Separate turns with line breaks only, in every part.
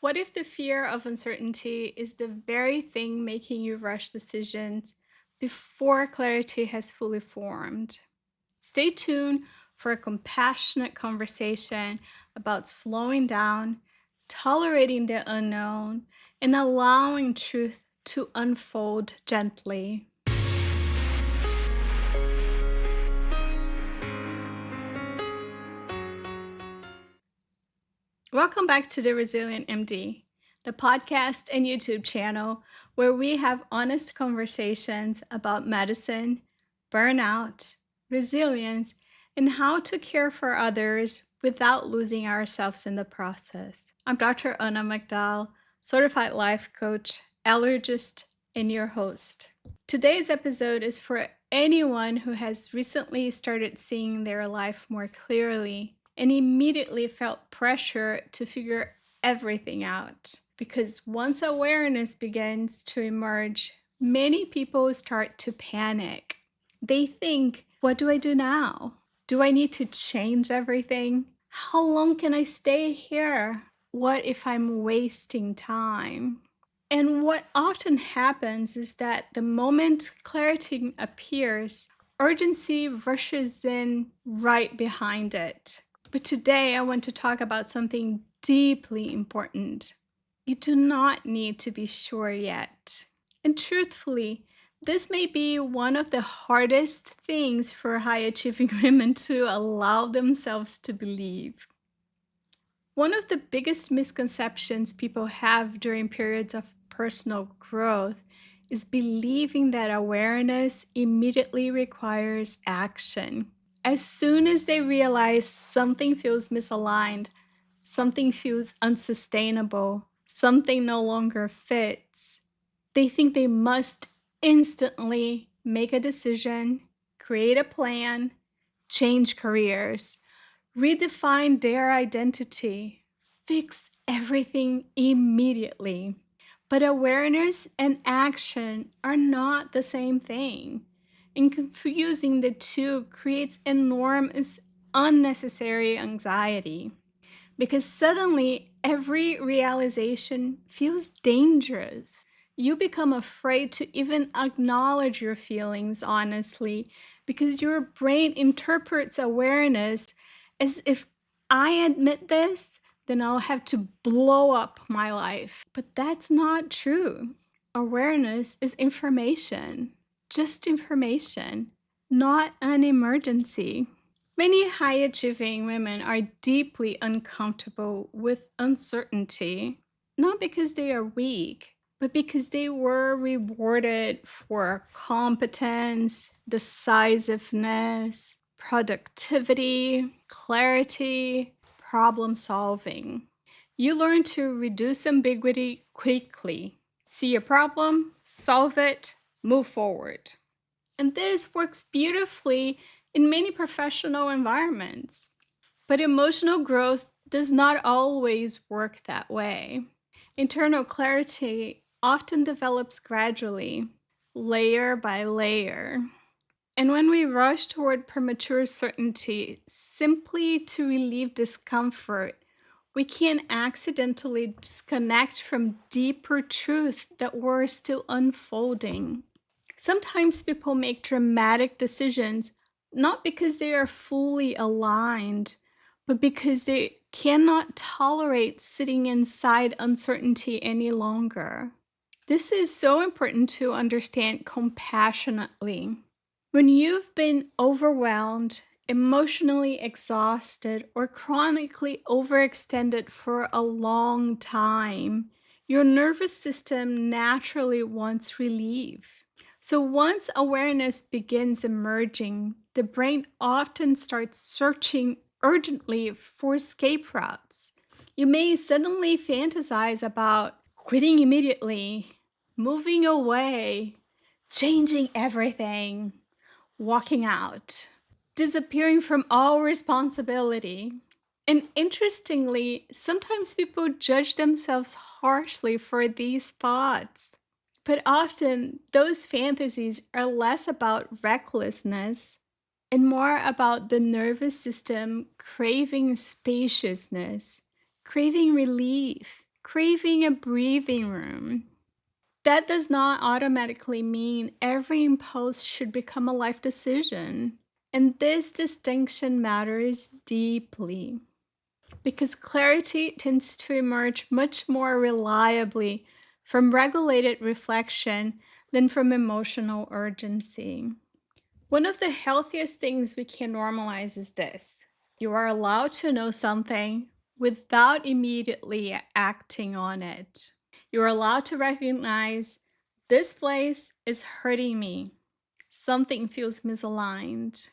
What if the fear of uncertainty is the very thing making you rush decisions before clarity has fully formed? Stay tuned for a compassionate conversation about slowing down, tolerating the unknown, and allowing truth to unfold gently. Welcome back to the Resilient MD, the podcast and YouTube channel where we have honest conversations about medicine, burnout, resilience, and how to care for others without losing ourselves in the process. I'm Dr. Anna McDowell, certified life coach, allergist, and your host. Today's episode is for anyone who has recently started seeing their life more clearly and immediately felt pressure to figure everything out. Because once awareness begins to emerge, many people start to panic. They think, what do I do now? Do I need to change everything? How long can I stay here? What if I'm wasting time? And what often happens is that the moment clarity appears, urgency rushes in right behind it. But today I want to talk about something deeply important. You do not need to be sure yet. And truthfully, this may be one of the hardest things for high achieving women to allow themselves to believe. One of the biggest misconceptions people have during periods of personal growth is believing that awareness immediately requires action. As soon as they realize something feels misaligned, something feels unsustainable, something no longer fits, they think they must instantly make a decision, create a plan, change careers, redefine their identity, fix everything immediately. But awareness and action are not the same thing. And confusing the two creates enormous unnecessary anxiety because suddenly every realization feels dangerous. You become afraid to even acknowledge your feelings honestly because your brain interprets awareness as if I admit this, then I'll have to blow up my life. But that's not true. Awareness is information, just information, not an emergency. Many high achieving women are deeply uncomfortable with uncertainty, not because they are weak, but because they were rewarded for competence, decisiveness, productivity, clarity, problem solving. You learn to reduce ambiguity quickly. See a problem, solve it, move forward. And this works beautifully in many professional environments. But emotional growth does not always work that way. Internal clarity often develops gradually, layer by layer. And when we rush toward premature certainty simply to relieve discomfort, we can accidentally disconnect from deeper truth that we're still unfolding. Sometimes people make dramatic decisions not because they are fully aligned, but because they cannot tolerate sitting inside uncertainty any longer. This is so important to understand compassionately. When you've been overwhelmed, emotionally exhausted, or chronically overextended for a long time, your nervous system naturally wants relief. So once awareness begins emerging, the brain often starts searching urgently for escape routes. You may suddenly fantasize about quitting immediately, moving away, changing everything, walking out, disappearing from all responsibility. And interestingly, sometimes people judge themselves harshly for these thoughts. But often, those fantasies are less about recklessness and more about the nervous system craving spaciousness, craving relief, craving a breathing room. That does not automatically mean every impulse should become a life decision. And this distinction matters deeply because clarity tends to emerge much more reliably from regulated reflection than from emotional urgency. One of the healthiest things we can normalize is this: you are allowed to know something without immediately acting on it. You're allowed to recognize this place is hurting me. Something feels misaligned.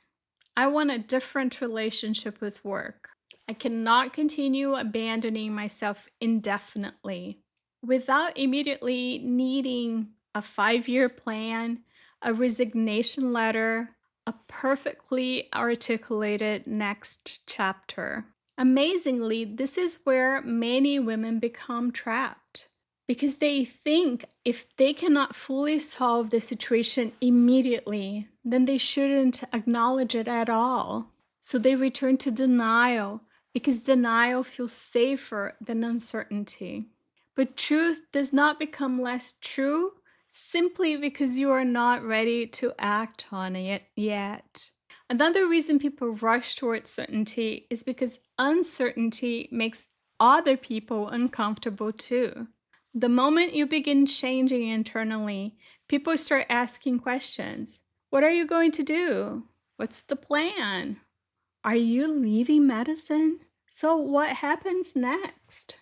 I want a different relationship with work. I cannot continue abandoning myself indefinitely without immediately needing a 5-year plan, a resignation letter, a perfectly articulated next chapter. Amazingly, this is where many women become trapped because they think if they cannot fully solve the situation immediately, then they shouldn't acknowledge it at all. So they return to denial because denial feels safer than uncertainty. But truth does not become less true simply because you are not ready to act on it yet. Another reason people rush towards certainty is because uncertainty makes other people uncomfortable too. The moment you begin changing internally, people start asking questions. What are you going to do? What's the plan? Are you leaving medicine? So, what happens next?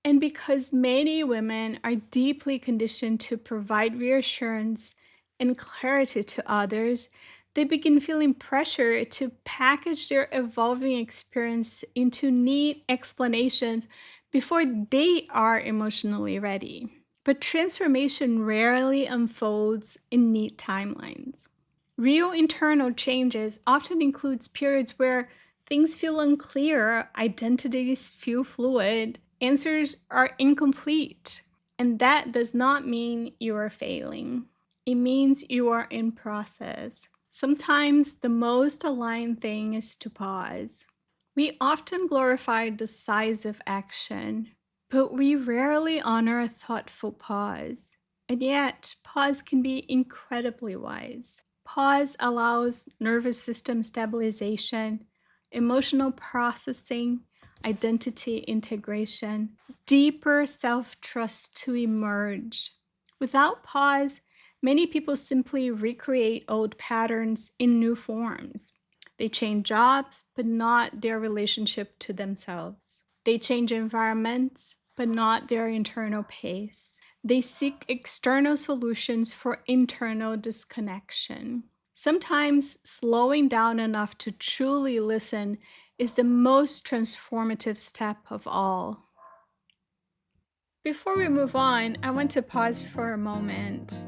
And because many women are deeply conditioned to provide reassurance and clarity to others, they begin feeling pressure to package their evolving experience into neat explanations before they are emotionally ready. But transformation rarely unfolds in neat timelines. Real internal changes often includes periods where things feel unclear, identities feel fluid, answers are incomplete. And that does not mean you are failing. It means you are in process. Sometimes the most aligned thing is to pause. We often glorify decisive action, but we rarely honor a thoughtful pause. And yet, pause can be incredibly wise. Pause allows nervous system stabilization, emotional processing, identity integration, deeper self trust to emerge. Without pause, many people simply recreate old patterns in new forms. They change jobs, but not their relationship to themselves. They change environments, but not their internal pace. They seek external solutions for internal disconnection. Sometimes slowing down enough to truly listen is the most transformative step of all. Before we move on, I want to pause for a moment.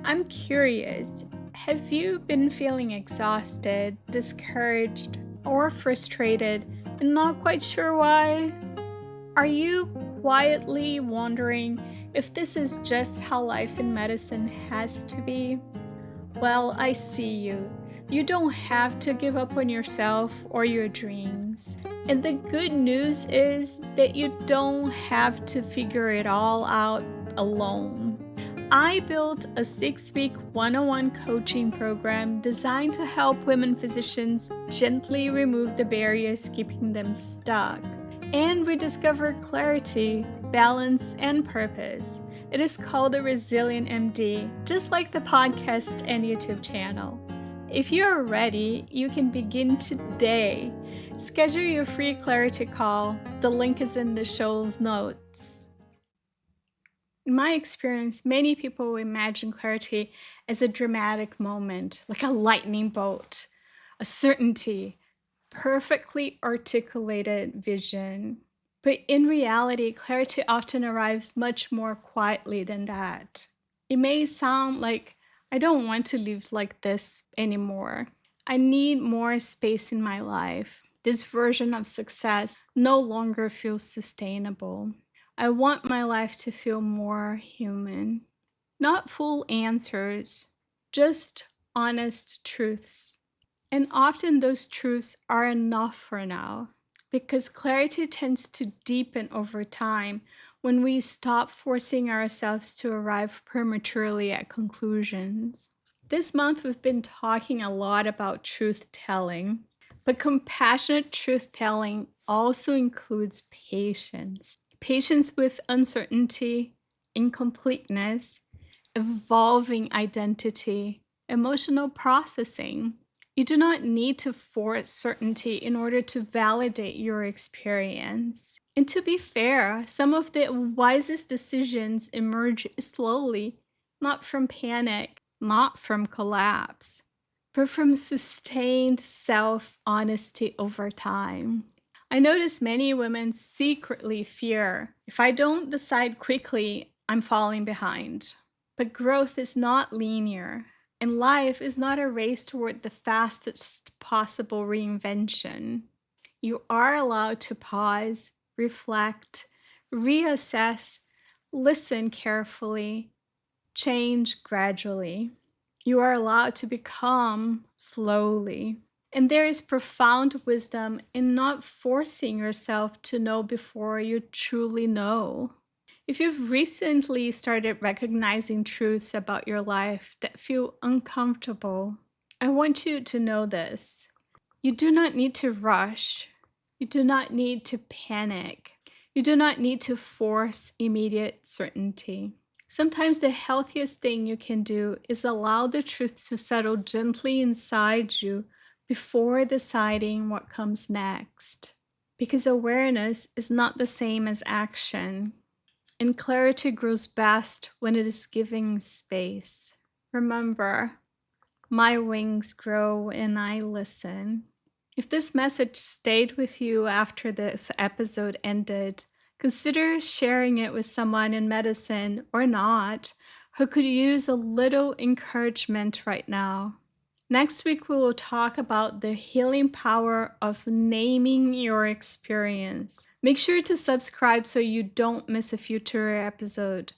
I'm curious, have you been feeling exhausted, discouraged, or frustrated and not quite sure why? Are you quietly wondering if this is just how life in medicine has to be? Well, I see you. You don't have to give up on yourself or your dreams. And the good news is that you don't have to figure it all out alone. I built a 6-week one-on-one coaching program designed to help women physicians gently remove the barriers keeping them stuck and rediscover clarity, balance, and purpose. It is called the Resilient MD, just like the podcast and YouTube channel. If you are ready, you can begin today. Schedule your free clarity call. The link is in the show's notes. In my experience, many people imagine clarity as a dramatic moment, like a lightning bolt, a certainty, perfectly articulated vision. But in reality, clarity often arrives much more quietly than that. It may sound like, I don't want to live like this anymore. I need more space in my life. This version of success no longer feels sustainable. I want my life to feel more human. Not full answers, just honest truths. And often those truths are enough for now. because clarity tends to deepen over time when we stop forcing ourselves to arrive prematurely at conclusions. This month, we've been talking a lot about truth telling, but compassionate truth telling also includes patience. Patience with uncertainty, incompleteness, evolving identity, emotional processing. You do not need to force certainty in order to validate your experience. And to be fair, some of the wisest decisions emerge slowly, not from panic, not from collapse, but from sustained self honesty over time. I notice many women secretly fear if I don't decide quickly, I'm falling behind. But growth is not linear, and life is not a race toward the fastest possible reinvention. You are allowed to pause, reflect, reassess, listen carefully, change gradually. You are allowed to become slowly. And there is profound wisdom in not forcing yourself to know before you truly know. If you've recently started recognizing truths about your life that feel uncomfortable, I want you to know this. You do not need to rush. You do not need to panic. You do not need to force immediate certainty. Sometimes the healthiest thing you can do is allow the truth to settle gently inside you before deciding what comes next. Because awareness is not the same as action, and clarity grows best when it is given space. Remember, my wings grow when I listen. If this message stayed with you after this episode ended, consider sharing it with someone in medicine or not who could use a little encouragement right now. Next week, we will talk about the healing power of naming your experience. Make sure to subscribe so you don't miss a future episode.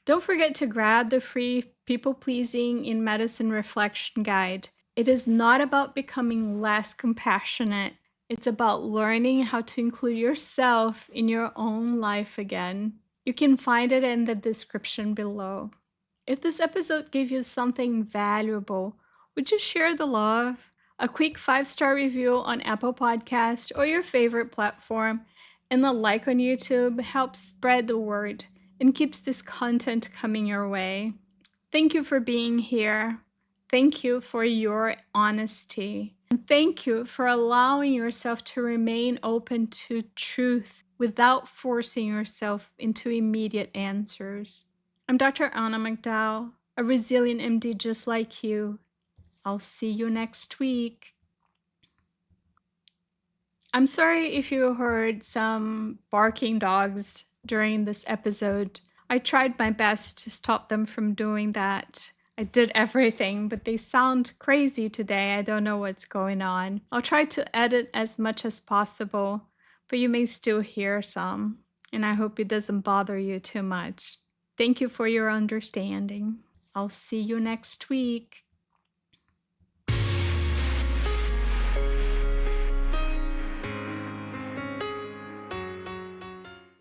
Don't forget to grab the free People Pleasing in Medicine Reflection Guide. It is not about becoming less compassionate. It's about learning how to include yourself in your own life again. You can find it in the description below. If this episode gave you something valuable, would you share the love? A quick 5-star review on Apple Podcast or your favorite platform, and a like on YouTube helps spread the word and keeps this content coming your way. Thank you for being here. Thank you for your honesty. And thank you for allowing yourself to remain open to truth without forcing yourself into immediate answers. I'm Dr. Anna McDowell, a resilient MD just like you. I'll see you next week. I'm sorry if you heard some barking dogs during this episode. I tried my best to stop them from doing that. I did everything, but they sound crazy today. I don't know what's going on. I'll try to edit as much as possible, but you may still hear some, and I hope it doesn't bother you too much. Thank you for your understanding. I'll see you next week.